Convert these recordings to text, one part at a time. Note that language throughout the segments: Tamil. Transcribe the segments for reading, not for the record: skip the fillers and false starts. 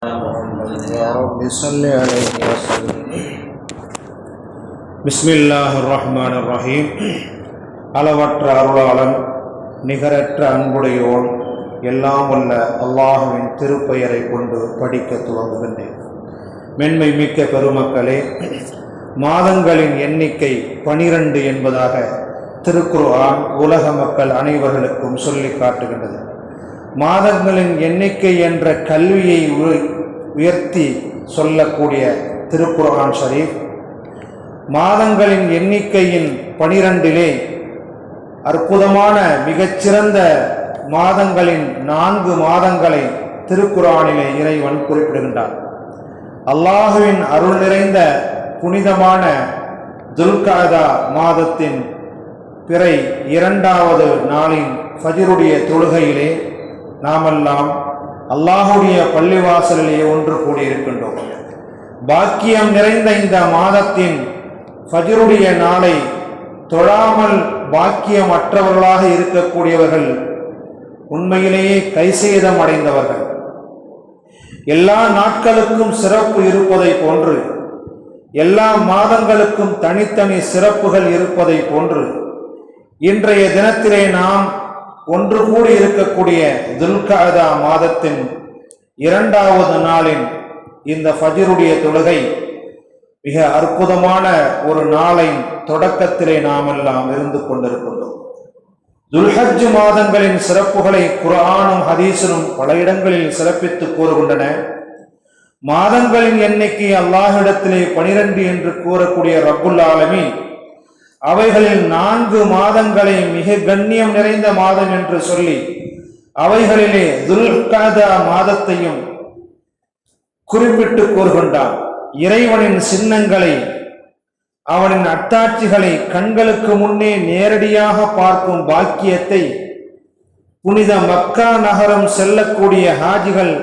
يا رب صل عليه وسلم. بسم الله الرحمن الرحيم. அளவற்ற அருளாளன் நிகரற்ற அன்புடையோன் எல்லாம் உள்ள அல்லாஹுவின் திருப்பெயரை கொண்டு படிக்க துவங்குகின்றேன். மென்மை மிக்க பெருமக்களே, மாதங்களின் எண்ணிக்கை 12 என்பதாக திருக்குர்ஆன் உலக மக்கள் அனைவர்களுக்கும் சொல்லி காட்டுகின்றது. மாதங்களின் எண்ணிக்கை என்ற கல்வியை உயர்த்தி சொல்லக்கூடிய திருக்குர்ஆன் ஷரீஃப் மாதங்களின் எண்ணிக்கையின் 12 அற்புதமான மிகச்சிறந்த மாதங்களின் 4 மாதங்களை திருக்குர்ஆனிலே இறைவன் குறிப்பிடுகின்றார். அல்லாஹுவின் அருள் நிறைந்த புனிதமான துல்காதா மாதத்தின் பிறை 2வது நாளின் ஃபஜ்ருடைய தொழுகையிலே நாமெல்லாம் அல்லாஹுடைய பள்ளிவாசலிலே ஒன்று கூடியிருக்கின்றோம். பாக்கியம் நிறைந்த இந்த மாதத்தின் ஃபஜ்ருடைய நாளை தொழாமல் பாக்கியமற்றவர்களாக இருக்கக்கூடியவர்கள் உண்மையிலேயே கைசேதம் அடைந்தவர்கள். எல்லா நாட்களுக்கும் சிறப்பு இருப்பதை போன்று, எல்லா மாதங்களுக்கும் தனித்தனி சிறப்புகள் இருப்பதை போன்று, இன்றைய தினத்திலே நாம் ஒன்று கூடி இருக்கக்கூடிய துல்காதா மாதத்தின் 2வது நாளின் இந்த ஃபஜ்ருடைய தொழுகை மிக அற்புதமான ஒரு நாளின் தொடக்கத்திலே நாமெல்லாம் இருந்து கொண்டிருக்கின்றோம். துல்ஹஜ் மாதங்களின் சிறப்புகளை குர்ஆனும் ஹதீஸிலும் பல இடங்களில் சிறப்பித்து கூறுகின்றன. மாதங்களின் எண்ணிக்கை அல்லாஹ்விடத்திலே 12 என்று கூறக்கூடிய ரப்புல் ஆலமீன் அவைகளில் 4 மாதங்களை மிக கண்ணியம் நிறைந்த மாதம் என்று சொல்லி அவைகளிலே துல்காதா மாதத்தையும் குறிப்பிட்டு கூறுகின்றான். இறைவனின் சின்னங்களை, அவனின் அத்தாட்சிகளை கண்களுக்கு முன்னே நேரடியாக பார்க்கும் பாக்கியத்தை புனித மக்கா நகரம் செல்லக்கூடிய ஹாஜிகள்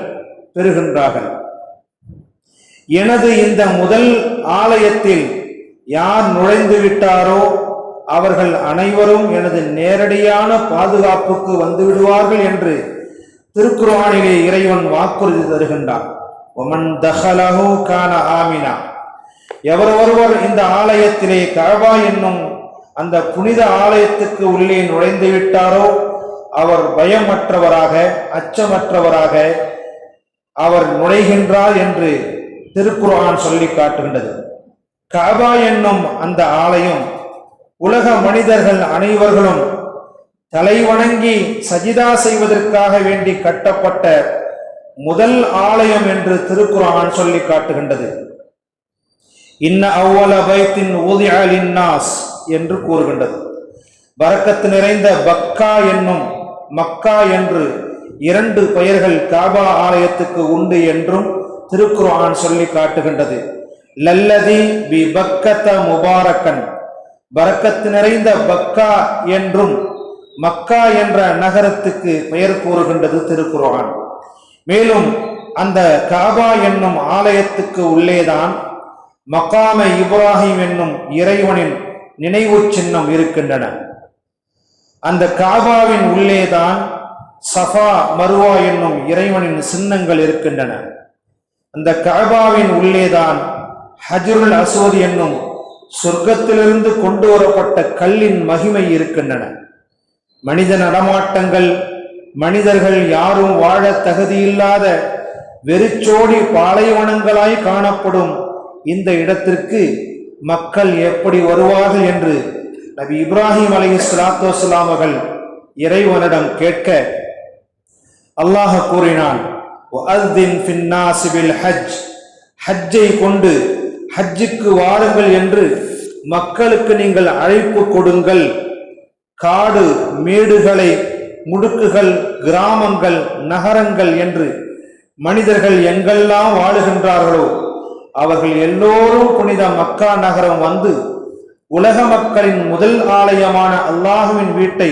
பெறுகின்றார்கள். எனது இந்த முதல் ஆலயத்தில் யார் நுழைந்து விட்டாரோ அவர்கள் அனைவரும் எனது நேரடியான பாதுகாப்புக்கு வந்து விடுவார்கள் என்று திருக்குர்ஆனிலே இறைவன் வாக்குறுதி தருகின்றார். ஒமன் தஹலஹு கான ஆமினா. எவரொருவர் இந்த ஆலயத்திலே கஅபா என்னும் அந்த புனித ஆலயத்துக்கு உள்ளே நுழைந்து விட்டாரோ அவர் பயமற்றவராக, அச்சமற்றவராக அவர் நுழைகின்றார் என்று திருக்குர்ஆன் சொல்லி காட்டுகின்றது. கஅபா என்னும் அந்த ஆலயம் உலக மனிதர்கள் அனைவர்களும் தலைவணங்கி சஜிதா செய்வதற்காக வேண்டி கட்டப்பட்ட முதல் ஆலயம் என்று திருக்குர்ஆன் சொல்லி காட்டுகின்றது. இன்ன அவ்வல பைத்தின் ஊதிஅ லின்னாஸ் என்று கூறுகின்றது. பரக்கத்து நிறைந்த பக்கா என்னும் மக்கா என்று 2 பெயர்கள் கஅபா ஆலயத்துக்கு உண்டு என்றும் திருக்குர்ஆன் சொல்லி காட்டுகின்றது. லல்லதி பி பக்கத முபாரக்கன், பரக்கத்து நிறைந்த பக்கா என்றும் மக்கா என்ற நகரத்துக்கு பெயர் கூறுகின்றது திருக்குர்ஆன். மேலும் அந்த கஅபா என்னும் ஆலயத்துக்கு உள்ளேதான் மகாம இப்ராஹிம் என்னும் இறைவனின் நினைவு சின்னம் இருக்கின்றன. அந்த கஅபாவின் உள்ளேதான் சஃபா மருவா என்னும் இறைவனின் சின்னங்கள் இருக்கின்றன. அந்த கஅபாவின் உள்ளேதான் ஹஜ்ருல் அஸ்வத் என்னும் சொர்க்கத்திலிருந்து கொண்டு வரப்பட்ட கல்லின் மகிமை இருக்கின்றன. மனித நடமாட்டங்கள், மனிதர்கள் யாரும் வாழ தகுதியில்லாத வெறிச்சோடி பாலைவனங்களாய் காணப்படும் இந்த இடத்திற்கு மக்கள் எப்படி வருவார்கள் என்று நபி இப்ராஹிம் அலைஹிஸ்ஸலாத்து வஸ்ஸலாம் அவர்கள் இறைவனிடம் கேட்க அல்லாஹ் கூறினான், வஅஸ்தின் ஃபின்னாஸி பில் ஹஜ், ஹஜ்ஜை கொண்டு ஹஜ்ஜுக்கு வாருங்கள் என்று மக்களுக்கு நீங்கள் அழைப்பு கொடுங்கள். காடு மேடுகளை, முடுக்குகள், கிராமங்கள், நகரங்கள் என்று மனிதர்கள் எங்கெல்லாம் வாழுகின்றார்களோ அவர்கள் எல்லோரும் புனித மக்கா நகரம் வந்து உலக மக்களின் முதல் ஆலயமான அல்லாஹுவின் வீட்டை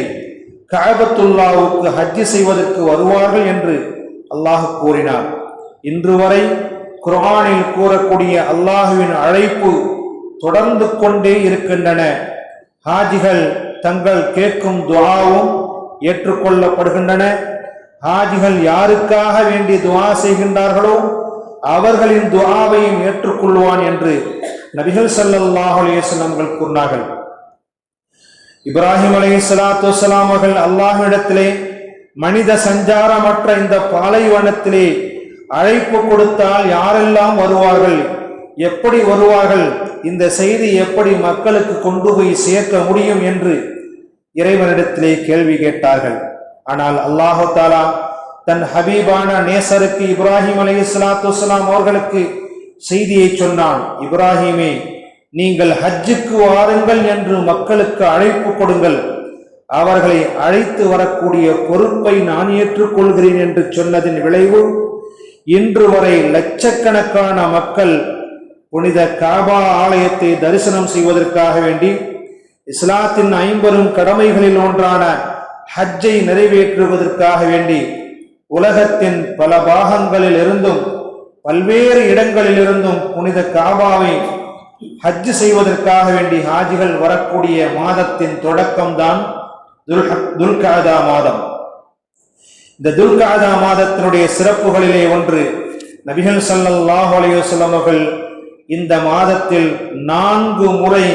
கஅபத்துல்லாவுக்கு ஹஜ்ஜி செய்வதற்கு வருவார்கள் என்று அல்லாஹ் கூறினார். இன்று வரை குர்ஆனில் கூறக்கூடிய அல்லாஹுவின் அழைப்பு தொடர்ந்து கொண்டே இருக்கின்றன. ஹாஜிகள் தங்கள் கேட்கும் துஆவும் ஏற்றுக்கொள்ளப்படுகின்றன. ஹாஜிகள் யாருக்காக வேண்டி துஆ செய்கின்றார்களோ அவர்களின் துஆவையும் ஏற்றுக்கொள்வான் என்று நபிகள் ஸல்லல்லாஹு அலைஹி வஸல்லம் கூறினார்கள். இப்ராஹிம் அலைஹிஸ்ஸலாத்து வஸ்ஸலாம் அவர்கள் அல்லாஹ்விடத்திலே மனித சஞ்சாரமற்ற இந்த பாலைவனத்திலே அழைப்பு கொடுத்தால் யாரெல்லாம் வருவார்கள், எப்படி வருவார்கள், இந்த செய்தி எப்படி மக்களுக்கு கொண்டு போய் சேர்க்க முடியும் என்று இறைவனிடத்திலே கேள்வி கேட்டார்கள். ஆனால் அல்லாஹு தஆலா தன் ஹபீபான நேசருக்கு இப்ராஹிம் அலைஹிஸ்ஸலாத்து வஸ்ஸலாம் அவர்களுக்கு செய்தியை சொன்னான். இப்ராஹிமே, நீங்கள் ஹஜ்ஜுக்கு வாருங்கள் என்று மக்களுக்கு அழைப்பு கொடுங்கள், அவர்களை அழைத்து வரக்கூடிய பொறுப்பை நான் ஏற்றுக்கொள்கிறேன் என்று சொன்னதின் விளைவு இன்று வரை லட்சக்கணக்கான மக்கள் புனித காபா ஆலயத்தை தரிசனம் செய்வதற்காக வேண்டி இஸ்லாத்தின் 50 கடமைகளில் ஒன்றான ஹஜ்ஜை நிறைவேற்றுவதற்காக வேண்டி உலகத்தின் பல பாகங்களில் இருந்தும் பல்வேறு இடங்களில் இருந்தும் புனித காபாவை ஹஜ் செய்வதற்காக வேண்டி ஹாஜிகள் வரக்கூடிய மாதத்தின் தொடக்கம்தான் துல்காதா மாதம். இந்த துல்காதா மாதத்தினுடைய சிறப்புகளிலே ஒன்று, நபிகள் ஸல்லல்லாஹு அலைஹி வஸல்லம் அவர்கள் இந்த மாதத்தில் 4 முறை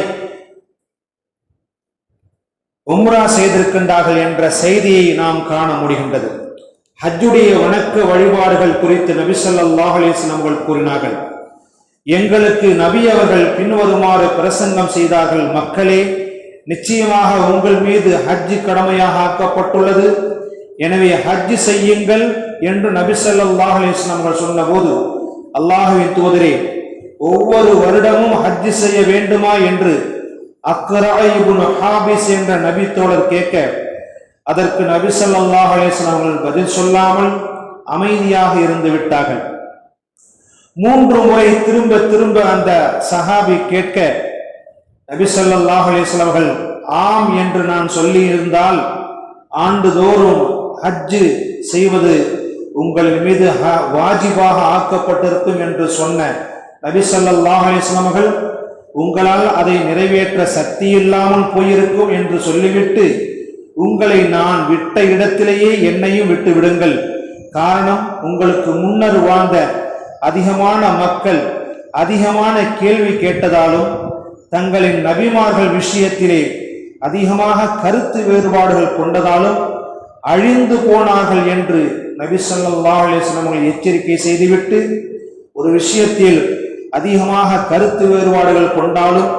உம்ரா செய்திருக்கின்றார்கள் என்ற செய்தியை நாம் காண முடிகின்றது. ஹஜ்ஜுடைய வணக்க வழிபாடுகள் குறித்து நபி ஸல்லல்லாஹு அலைஹி வஸல்லம் அவர்கள் கூறினார்கள். எங்களுக்கு நபி அவர்கள் பின்வருமாறு பிரசங்கம் செய்தார்கள்: மக்களே, நிச்சயமாக உங்கள் மீது ஹஜ் கடமையாக ஆக்கப்பட்டுள்ளது, எனவே ஹஜ் செய்யுங்கள் என்று நபி ஸல்லல்லாஹு அலைஹி வஸல்லம் அவர்கள் சொன்னபோது, அல்லாஹ்வின் தூதரே, ஒவ்வொரு வருடமும் ஹஜ் செய்ய வேண்டுமா என்று அக்ரா இப்னு ஹாபிஸ் என்ற நபி தோழர் கேட்க, அதற்கு நபி ஸல்லல்லாஹு அலைஹி வஸல்லம் அவர்கள் பதில் சொல்லாமல் அமைதியாக இருந்து விட்டார்கள். 3 முறை திரும்ப திரும்ப அந்த சஹாபி கேட்க, நபி ஸல்லல்லாஹு அலைஹி வஸல்லம் அவர்கள் ஆம் என்று நான் சொல்லி இருந்தால் ஆண்டுதோறும் ஹஜ் செய்வது உங்கள் மீது வாஜிபாக ஆக்கப்பட்டிருக்கும் என்று சொன்ன நபி ஸல்லல்லாஹு அலைஹி வஸல்லம் அவர்கள், உங்களால் அதை நிறைவேற்ற சக்தி இல்லாமல் போயிருக்கும் என்று சொல்லிவிட்டு, உங்களை நான் விட்ட இடத்திலேயே என்னையும் விட்டு விடுங்கள், காரணம் உங்களுக்கு முன்னர் வாழ்ந்த அதிகமான மக்கள் அதிகமான கேள்வி கேட்டதாலும் தங்களின் நபிமார்கள் விஷயத்திலே அதிகமாக கருத்து வேறுபாடுகள் கொண்டதாலும் அழிந்து போனார்கள் என்று நபி ஸல்லல்லாஹு அலைஹி வஸல்லம் எச்சரிக்கை செய்துவிட்டு, ஒரு விஷயத்தில் அதிகமாக கருத்து வேறுபாடுகள் கொண்டாலும்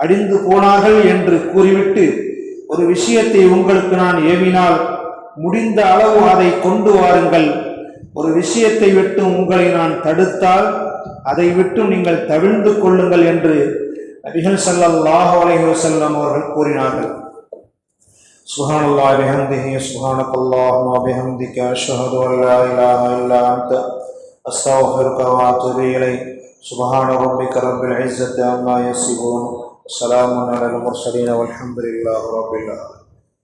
அழிந்து போனார்கள் என்று கூறிவிட்டு, ஒரு விஷயத்தை உங்களுக்கு நான் ஏவினால் முடிந்த அளவு அதை கொண்டு வாருங்கள், ஒரு விஷயத்தை விட்டு உங்களை நான் தடுத்தால் அதை விட்டு நீங்கள் தவிர்ந்து கொள்ளுங்கள் என்று நபிகள் ஸல்லல்லாஹு அலைஹி வஸல்லம் அவர்கள் கூறினார்கள். சுப்ஹானல்லாஹி வ பிஹம்திஹி சுப்ஹானக்கல்லாஹும்ம வ பிஹம்திக அஷ்ஹது அன் லா இலாஹா இல்லா அன்த அஸ்தக்ஃபிருக வ அத்தூபு இலைக். சுப்ஹான ரப்பிக ரப்பில் இஸ்ஸத்தி அம்மா யசிஃபூன். ஸலாமுன் அலல் முர்ஸலீன் வல்ஹம்துலில்லாஹி ரப்பில் ஆலமீன்.